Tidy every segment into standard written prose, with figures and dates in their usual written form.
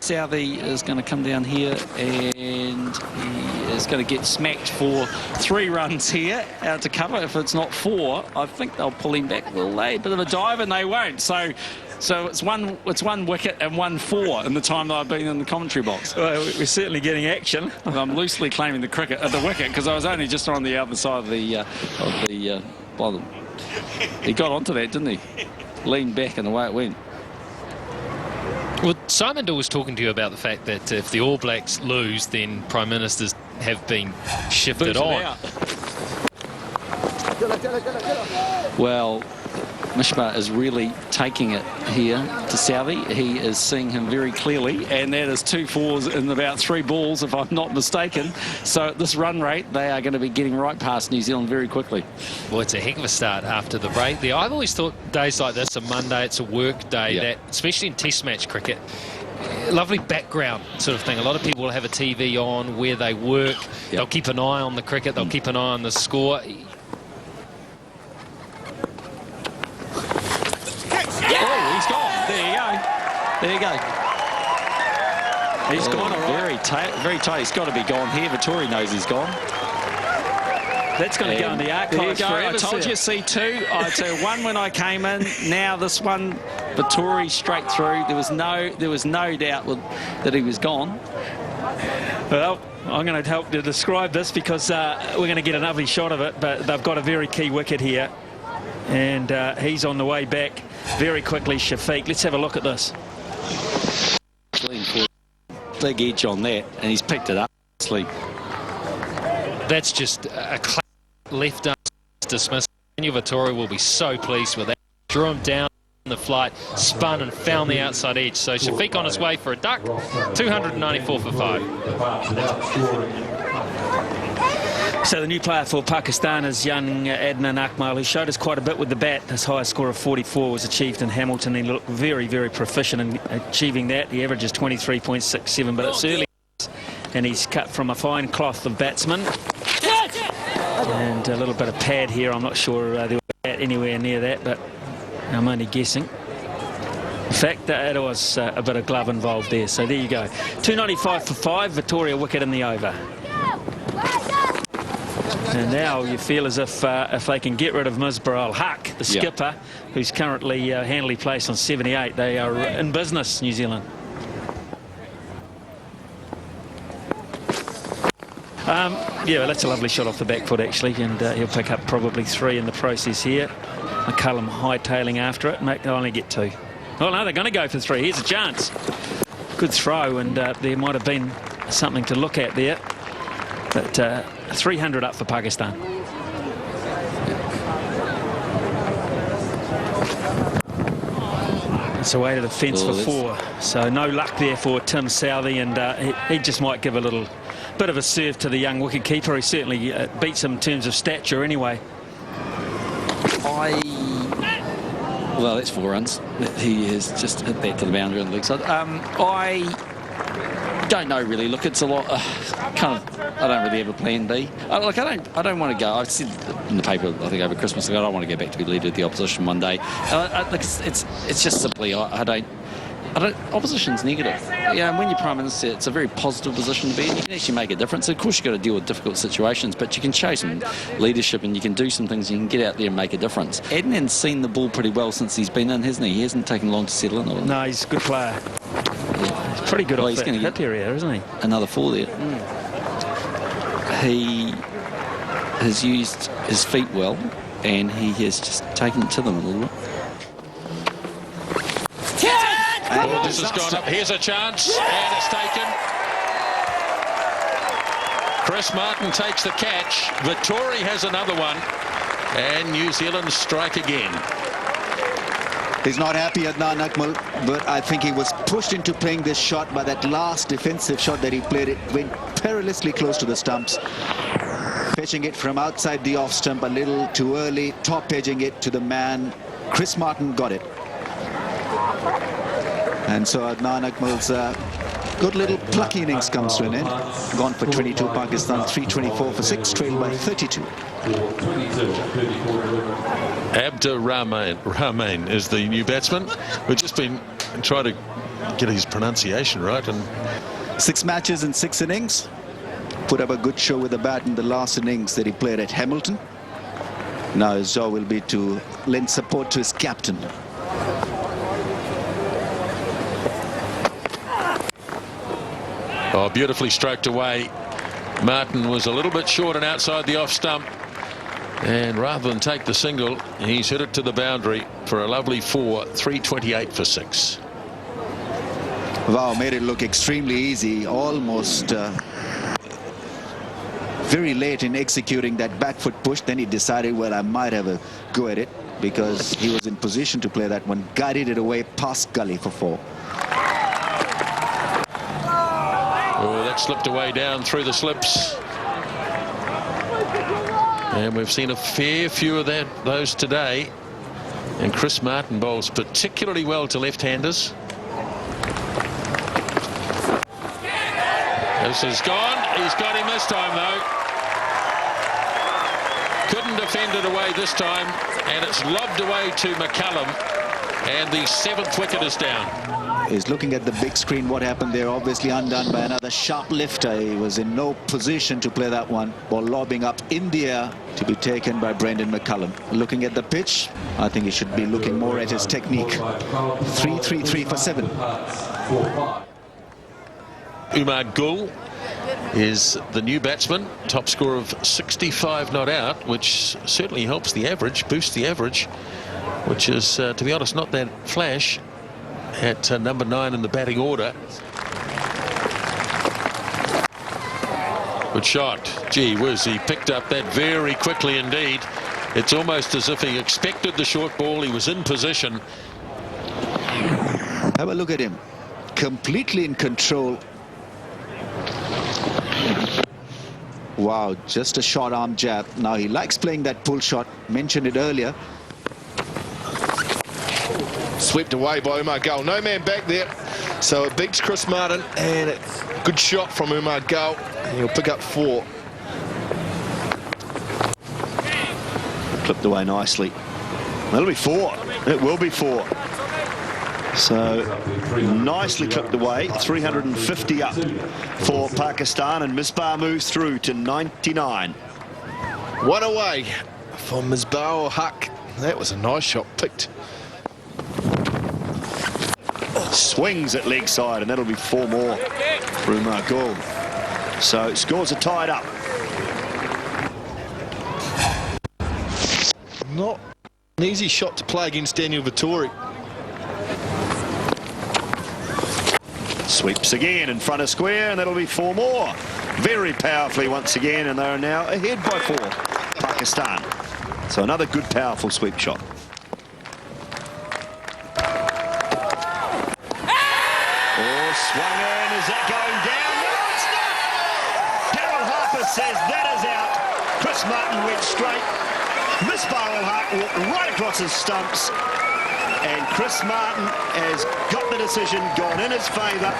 Southey is going to come down here and he is going to get smacked for 3 runs here out to cover. If it's not 4, I think they'll pull him back, will they? Bit of a dive, and they won't. So it's one wicket and 1 4 in the time that I've been in the commentary box. Well, we're certainly getting action. I'm loosely claiming the wicket because I was only just on the other side of the bottom. He got onto that, didn't he? Leaned back and away it went. Well, Simon was talking to you about the fact that if the All Blacks lose, then Prime Ministers have been shifted on. Well, Mishma is really taking it here to Southey. He is seeing him very clearly, and that is 2 4s in about 3 balls, if I'm not mistaken. So at this run rate, they are going to be getting right past New Zealand very quickly. Well, it's a heck of a start after the break there. I've always thought days like this, a Monday, it's a work day, that, especially in Test match cricket, lovely background sort of thing. A lot of people will have a TV on where they work. They'll keep an eye on the cricket. They'll keep an eye on the score. There you go. He's gone all right. Very tight. He's got to be gone here. Vittori knows he's gone. That's going to go in the archives forever. I told you C2. I told 1 when I came in. Now this one, Vittori straight through. There was no doubt that he was gone. Well, I'm going to help to describe this because we're going to get a lovely shot of it. But they've got a very key wicket here, and he's on the way back very quickly. Shafiq. Let's have a look at this. Big edge on that, and he's picked it up. That's just a left arm dismiss. Daniel Vittori will be so pleased with that. Drew him down in the flight, spun and found the outside edge. So Shafiq on his way for a duck. 294 for 5. So the new player for Pakistan is young Adnan Akmal, who showed us quite a bit with the bat. His highest score of 44 was achieved in Hamilton. He looked very, very proficient in achieving that. He averages 23.67, but it's early, and he's cut from a fine cloth of batsmen. And a little bit of pad here. I'm not sure there was a bat anywhere near that, but I'm only guessing. In fact, there was a bit of glove involved there. So there you go. 295 for 5. Victoria wicket in the over. And now you feel as if they can get rid of Misbah al-Haq, the skipper, who's currently handily placed on 78, they are in business, New Zealand. Yeah, well, that's a lovely shot off the back foot, actually, and he'll pick up probably 3 in the process here. McCullum hightailing after it. They'll only get 2. Oh, no, they're going to go for 3. Here's a chance. Good throw, and there might have been something to look at there. But 300 up for Pakistan. It's away to the fence for 4. So no luck there for Tim Southey, and he just might give a little bit of a serve to the young wicketkeeper. He certainly beats him in terms of stature anyway. Well, that's 4 runs. He has just hit that to the boundary on the leg side. I don't know really. Look, it's a lot. I don't really have a plan B. Look, I don't want to go. I said in the paper, I think over Christmas, I don't want to go back to be leader of the opposition one day. It's just simply I don't. Opposition's negative. Yeah, when you're Prime Minister, it's a very positive position to be in. You can actually make a difference. Of course, you've got to deal with difficult situations, but you can show some leadership and you can do some things. You can get out there and make a difference. Adnan's seen the ball pretty well since he's been in, hasn't he? He hasn't taken long to settle in. No, he's a good player. He's pretty good off that hip area, isn't he? Another 4 there. He has used his feet well, and he has just taken it to them a little bit. Oh, this has gone up. Here's a chance, and it's taken. Chris Martin takes the catch. Vittori has another one, and New Zealand strike again. He's not happy at Adnan Akmal, but I think he was pushed into playing this shot by that last defensive shot that he played. It went perilously close to the stumps. Pitching it from outside the off stump a little too early, top edging it to the man. Chris Martin got it. And so Adnan Akmal's good little plucky innings comes to an end. Gone for 22, Pakistan 324 for 6, trailed by 32. Abdur Rahman is the new batsman. We've just been trying to get his pronunciation right. And 6 matches in 6 innings. Put up a good show with the bat in the last innings that he played at Hamilton. Now his job will be to lend support to his captain. oh, beautifully stroked away. Martin was a little bit short and outside the off stump, and rather than take the single, he's hit it to the boundary for a lovely 4. 328 for 6. Wow, made it look extremely easy, almost very late in executing that back foot push. Then he decided, well, I might have a go at it, because he was in position to play that one. Guided it away past gully for 4. Oh, that slipped away down through the slips. And we've seen a fair few of those today. And Chris Martin bowls particularly well to left-handers. This is gone. He's got him this time, though. Couldn't defend it away this time, and it's lobbed away to McCullum, and the 7th wicket is down. He's looking at the big screen. What happened there? Obviously undone by another sharp lifter. He was in no position to play that one. Ball lobbing up in the air to be taken by Brendan McCullum. Looking at the pitch, I think he should be looking more at his technique. 3 for 7. Umar Gul is the new batsman, top score of 65 not out, which certainly helps the average, boosts the average, which is, to be honest, not that flash at number 9 in the batting order. Good shot. Gee whiz, he picked up that very quickly indeed. It's almost as if he expected the short ball. He was in position. Have a look at him. Completely in control. Wow, just a short arm jab. Now he likes playing that pull shot. Mentioned it earlier. Swept away by Umar Gul. No man back there. So it beats Chris Martin, and a good shot from Umar Gul. He'll pick up 4. Clipped away nicely. That'll be 4. It will be 4. So nicely clipped away. 350 up for Pakistan, and Misbah moves through to 99. 1 away for Misbah Huck. That was a nice shot picked. Swings at leg side, and that'll be 4 more for Umar Gul. So scores are tied up. Not an easy shot to play against Daniel Vettori. Sweeps again in front of square, and that'll be 4 more. Very powerfully once again, and they are now ahead by 4, Pakistan. So another good, powerful sweep shot. Oh, swung in. Is that going down? No, it's not. Daryl Harper says that is out. Chris Martin went straight. Misbah Haq walked right across his stumps. And Chris Martin has got the decision, gone in his favour.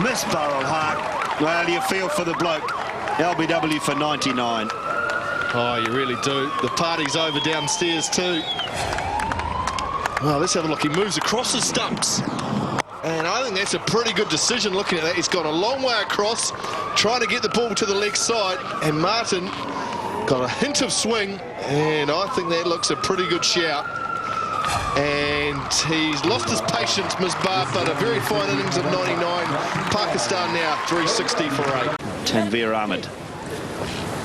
Misbah Haq. Well, you feel for the bloke. LBW for 99. Oh, you really do. The party's over downstairs too. Well, let's have a look. He moves across the stumps. And I think that's a pretty good decision looking at that. He's gone a long way across, trying to get the ball to the leg side. And Martin got a hint of swing. And I think that looks a pretty good shout. And he's lost his patience, Misbah, but a very fine innings of 99. Pakistan now 360 for 8. Tanveer Ahmed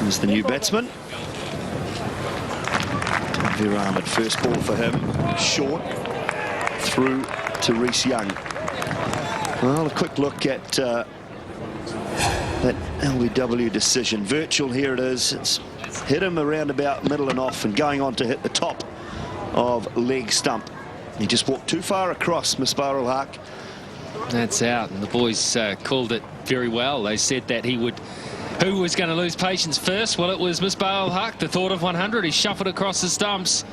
is the new batsman. Tanveer Ahmed, first ball for him, short, through to Reece Young. Well, a quick look at that LBW decision. Virtual, here it is. It's hit him around about middle and off, and going on to hit the top of leg stump. He just walked too far across, Misbah Haq. That's out, and the boys called it very well. They said that he would. Who was going to lose patience first? Well, it was Misbah Haq. The thought of 100. He shuffled across the stumps.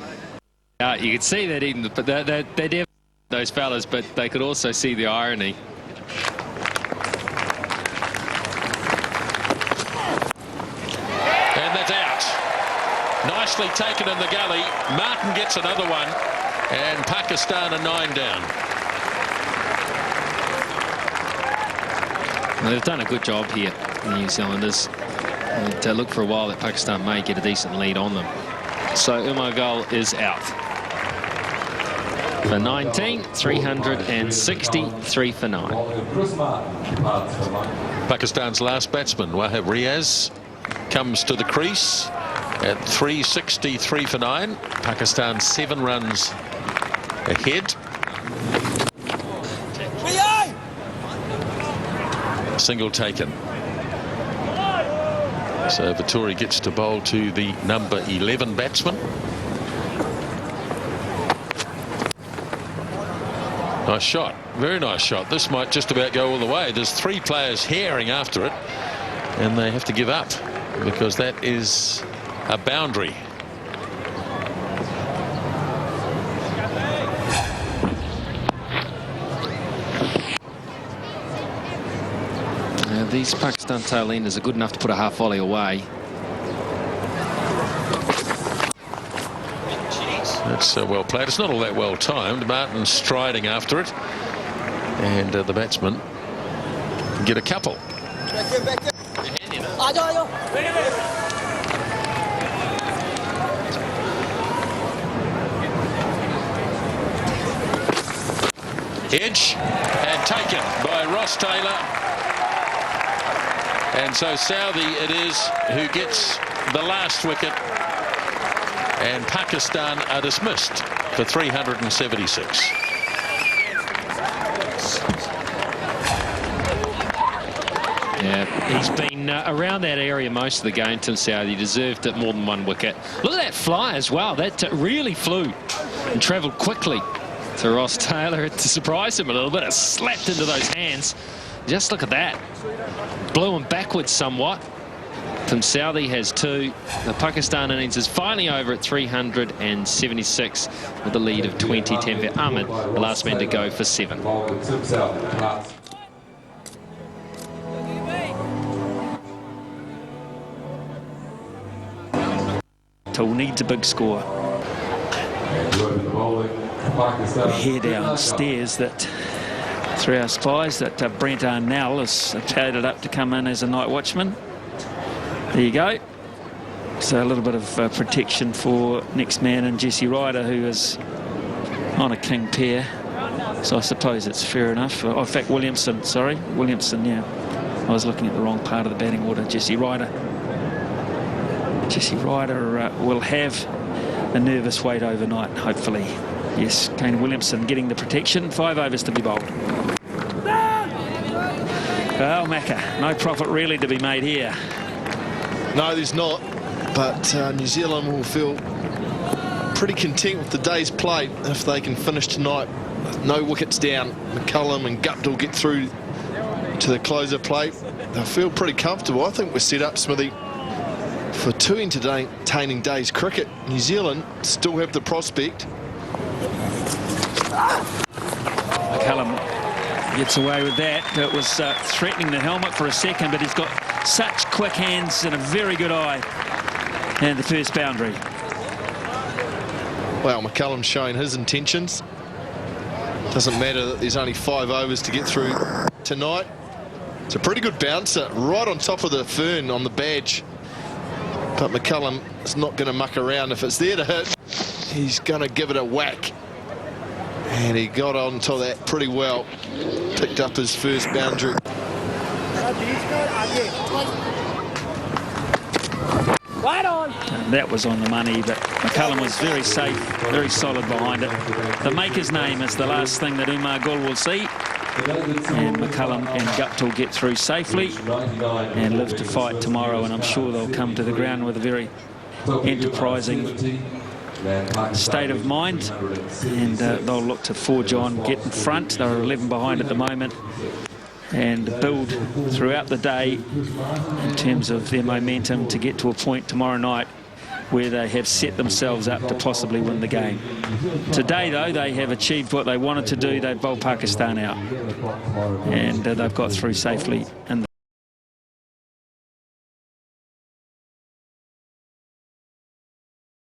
You could see that even, but they definitely those fellas, but they could also see the irony. And that's out. Nicely taken in the gully. Martin gets another one, and Pakistan are 9 down. Well, they've done a good job here, the New Zealanders. It looked for a while that Pakistan may get a decent lead on them. So Umar Gul is out. For 19, 363 for 9. Pakistan's last batsman, Wahab Riaz, comes to the crease at 363 for 9. Pakistan 7 runs ahead. Single taken. So Vettori gets to bowl to the number 11 batsman. Nice shot, very nice shot. This might just about go all the way. There's 3 players herring after it, and they have to give up because that is a boundary. These Pakistan tail-enders are good enough to put a half volley away. That's well played. It's not all that well timed. Martin striding after it, and the batsman can get a couple. Edge and taken by Ross Taylor. And so Southee it is who gets the last wicket, and Pakistan are dismissed for 376. Yeah, he's been around that area most of the game, Tim Southee. He deserved it more than 1 wicket. Look at that fly as well. That really flew and travelled quickly to Ross Taylor to surprise him a little bit. It slapped into those hands. Just look at that. Blew him backwards somewhat. Tim Southee has 2. The Pakistan innings is finally over at 376 with a lead of 20. Tanvir Ahmed, the last man to go for 7. Tool needs a big score. We hear downstairs that through our spies that Brent Arnell has padded up to come in as a night watchman. There you go. So a little bit of protection for next man and Jesse Ryder, who is on a king pair. So I suppose it's fair enough. In fact, Williamson, yeah. I was looking at the wrong part of the batting order. Jesse Ryder. Jesse Ryder will have a nervous wait overnight, hopefully. Yes, Kane Williamson getting the protection. 5 overs to be bowled. Well, Macca, no profit really to be made here. No, there's not. But New Zealand will feel pretty content with the day's play if they can finish tonight. No wickets down. McCullum and Guptill get through to the closer plate. They'll feel pretty comfortable. I think we're set up, Smithy, for 2 entertaining days cricket. New Zealand still have the prospect. McCullum gets away with that. It was threatening the helmet for a second, but he's got such quick hands and a very good eye. And the first boundary. Well, McCullum's showing his intentions. Doesn't matter that there's only 5 overs to get through tonight. It's a pretty good bouncer right on top of the fern on the badge. But McCullum is not going to muck around. If it's there to hit, he's going to give it a whack. And he got on to that pretty well. Picked up his first boundary. And that was on the money, but McCullum was very safe, very solid behind it. The maker's name is the last thing that Umar Gul will see. And McCullum and Guptill get through safely and live to fight tomorrow, and I'm sure they'll come to the ground with a very enterprising state of mind, and they'll look to forge on, get in front. They're 11 behind at the moment, and build throughout the day in terms of their momentum to get to a point tomorrow night where they have set themselves up to possibly win the game. Today, though, they have achieved what they wanted to do. They bowled Pakistan out, and they've got through safely in the